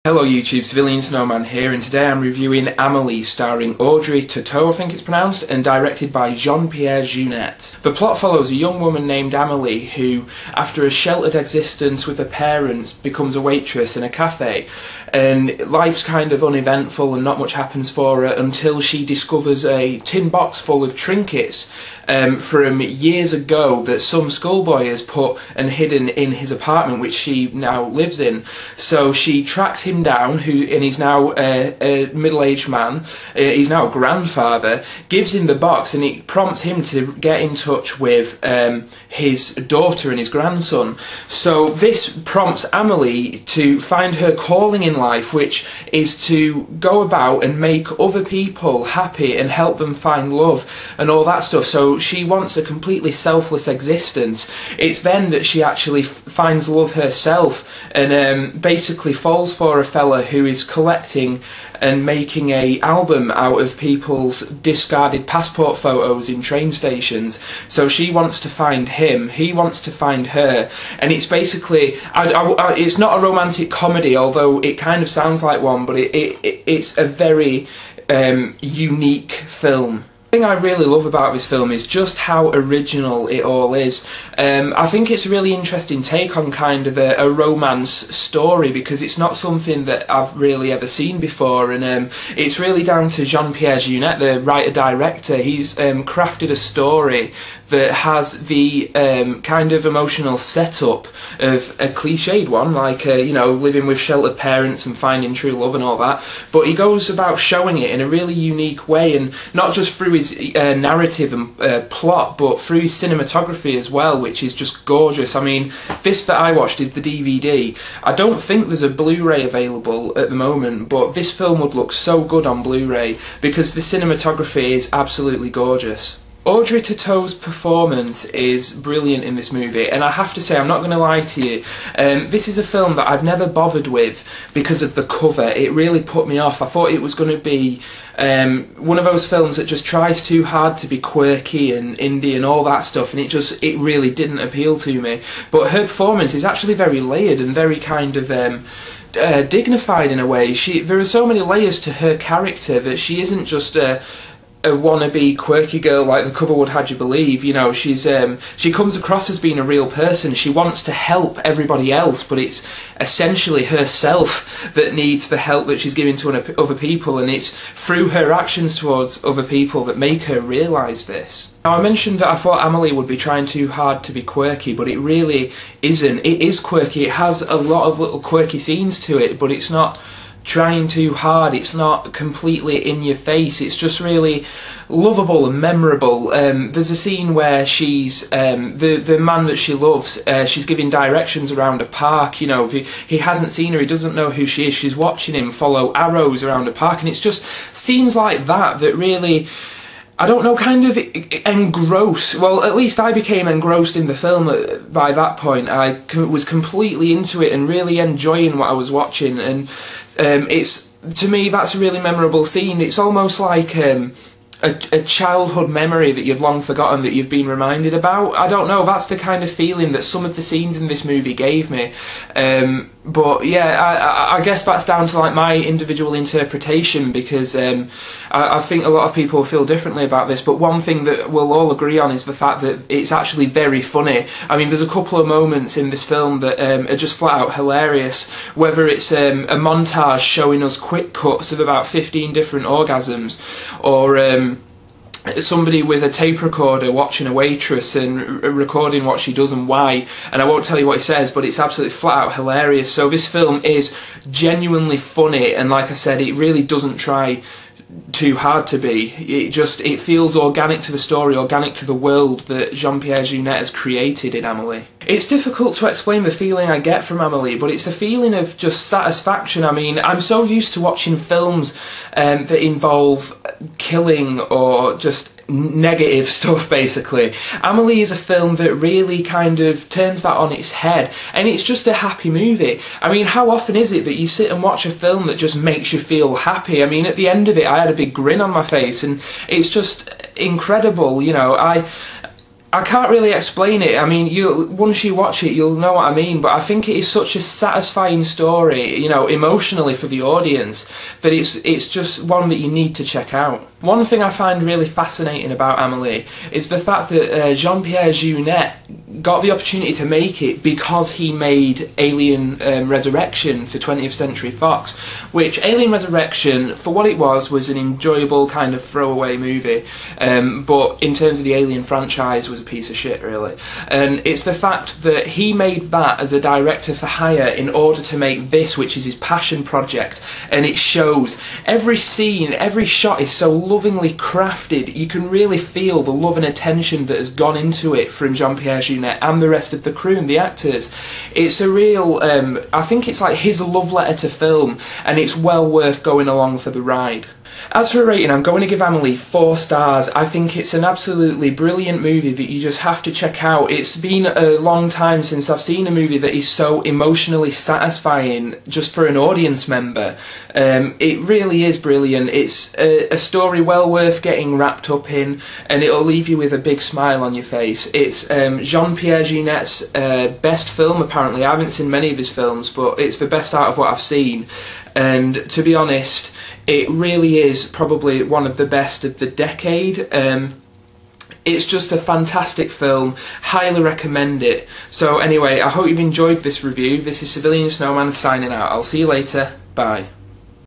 Hello YouTube, CivilianSnowman here, and today I'm reviewing Amelie, starring Audrey Tautou, I think it's pronounced, and directed by Jean-Pierre Juenet. The plot follows a young woman named Amelie who, after a sheltered existence with her parents, becomes a waitress in a cafe. And life's kind of uneventful and not much happens for her until she discovers a tin box full of trinkets from years ago that some schoolboy has put and hidden in his apartment, which she now lives in. So she tracks him down, and he's now a middle-aged man, he's now a grandfather, gives him the box, and it prompts him to get in touch with his daughter and his grandson. So this prompts Amelie to find her calling in life, which is to go about and make other people happy and help them find love and all that stuff. So she wants a completely selfless existence. It's then that she actually finds love herself and basically falls for a fella who is collecting and making an album out of people's discarded passport photos in train stations. So she wants to find him, he wants to find her, and it's basically, it's not a romantic comedy, although it kind of sounds like one, but it's a very unique film. The thing I really love about this film is just how original it all is. I think it's a really interesting take on kind of a romance story, because it's not something that I've really ever seen before, and it's really down to Jean-Pierre Juenet, the writer-director. He's crafted a story that has the kind of emotional setup of a cliched one, like you know, living with sheltered parents and finding true love and all that, but he goes about showing it in a really unique way, and not just through his narrative and plot, but through his cinematography as well, which is just gorgeous. I mean, this that I watched is the DVD. I don't think there's a Blu-ray available at the moment, but this film would look so good on Blu-ray because the cinematography is absolutely gorgeous. Audrey Tautou's performance is brilliant in this movie, and I have to say, I'm not going to lie to you, this is a film that I've never bothered with because of the cover. It really put me off. I thought it was going to be one of those films that just tries too hard to be quirky and indie and all that stuff, and it really didn't appeal to me. But her performance is actually very layered and very kind of dignified in a way. There are so many layers to her character that she isn't just a wannabe quirky girl like the cover would have you believe. You know, she comes across as being a real person. She wants to help everybody else, but it's essentially herself that needs the help that she's giving to other people, and it's through her actions towards other people that make her realise this. Now, I mentioned that I thought Amelie would be trying too hard to be quirky, but it really isn't. It is quirky. It has a lot of little quirky scenes to it, but it's not trying too hard, it's not completely in your face, it's just really lovable and memorable. There's a scene where she's, the man that she loves, she's giving directions around a park, you know, he hasn't seen her, he doesn't know who she is, she's watching him follow arrows around a park, and it's just scenes like that that really, I don't know, kind of engross. Well, at least I became engrossed in the film by that point. I was completely into it and really enjoying what I was watching, and to me, that's a really memorable scene. It's almost like a childhood memory that you've long forgotten that you've been reminded about. I don't know, that's the kind of feeling that some of the scenes in this movie gave me. But yeah, I guess that's down to like my individual interpretation, because I think a lot of people feel differently about this, but one thing that we'll all agree on is the fact that it's actually very funny. I mean, there's a couple of moments in this film that are just flat out hilarious, whether it's a montage showing us quick cuts of about 15 different orgasms, or somebody with a tape recorder watching a waitress and recording what she does and why, and I won't tell you what he says, but it's absolutely flat out hilarious. So this film is genuinely funny, and like I said, it really doesn't try too hard to be. It feels organic to the story, organic to the world that Jean-Pierre Juenet has created in Amelie. It's difficult to explain the feeling I get from Amelie, but it's a feeling of just satisfaction. I mean, I'm so used to watching films that involve killing or just negative stuff, basically. Amelie is a film that really kind of turns that on its head, and it's just a happy movie. I mean, how often is it that you sit and watch a film that just makes you feel happy? I mean, at the end of it, I had a big grin on my face, and it's just incredible, you know. I can't really explain it. I mean, once you watch it, you'll know what I mean, but I think it is such a satisfying story, you know, emotionally for the audience, that it's just one that you need to check out. One thing I find really fascinating about Amelie is the fact that Jean-Pierre Juenet got the opportunity to make it because he made Alien Resurrection for 20th Century Fox, which Alien Resurrection, for what it was an enjoyable kind of throwaway movie, but in terms of the Alien franchise was a piece of shit, really. And it's the fact that he made that as a director for hire in order to make this, which is his passion project, and it shows. Every scene, every shot is so lovingly crafted. You can really feel the love and attention that has gone into it from Jean-Pierre Juenet and the rest of the crew and the actors. It's a real, I think it's like his love letter to film, and it's well worth going along for the ride. As for a rating, I'm going to give Amelie 4 stars. I think it's an absolutely brilliant movie that you just have to check out. It's been a long time since I've seen a movie that is so emotionally satisfying just for an audience member. It really is brilliant. It's a story well worth getting wrapped up in, and it'll leave you with a big smile on your face. It's Jean-Pierre Juenet's best film, apparently. I haven't seen many of his films, but it's the best out of what I've seen. And to be honest, it really is probably one of the best of the decade. It's just a fantastic film, highly recommend it. So anyway, I hope you've enjoyed this review. This is CivilianSnowman signing out. I'll see you later, bye.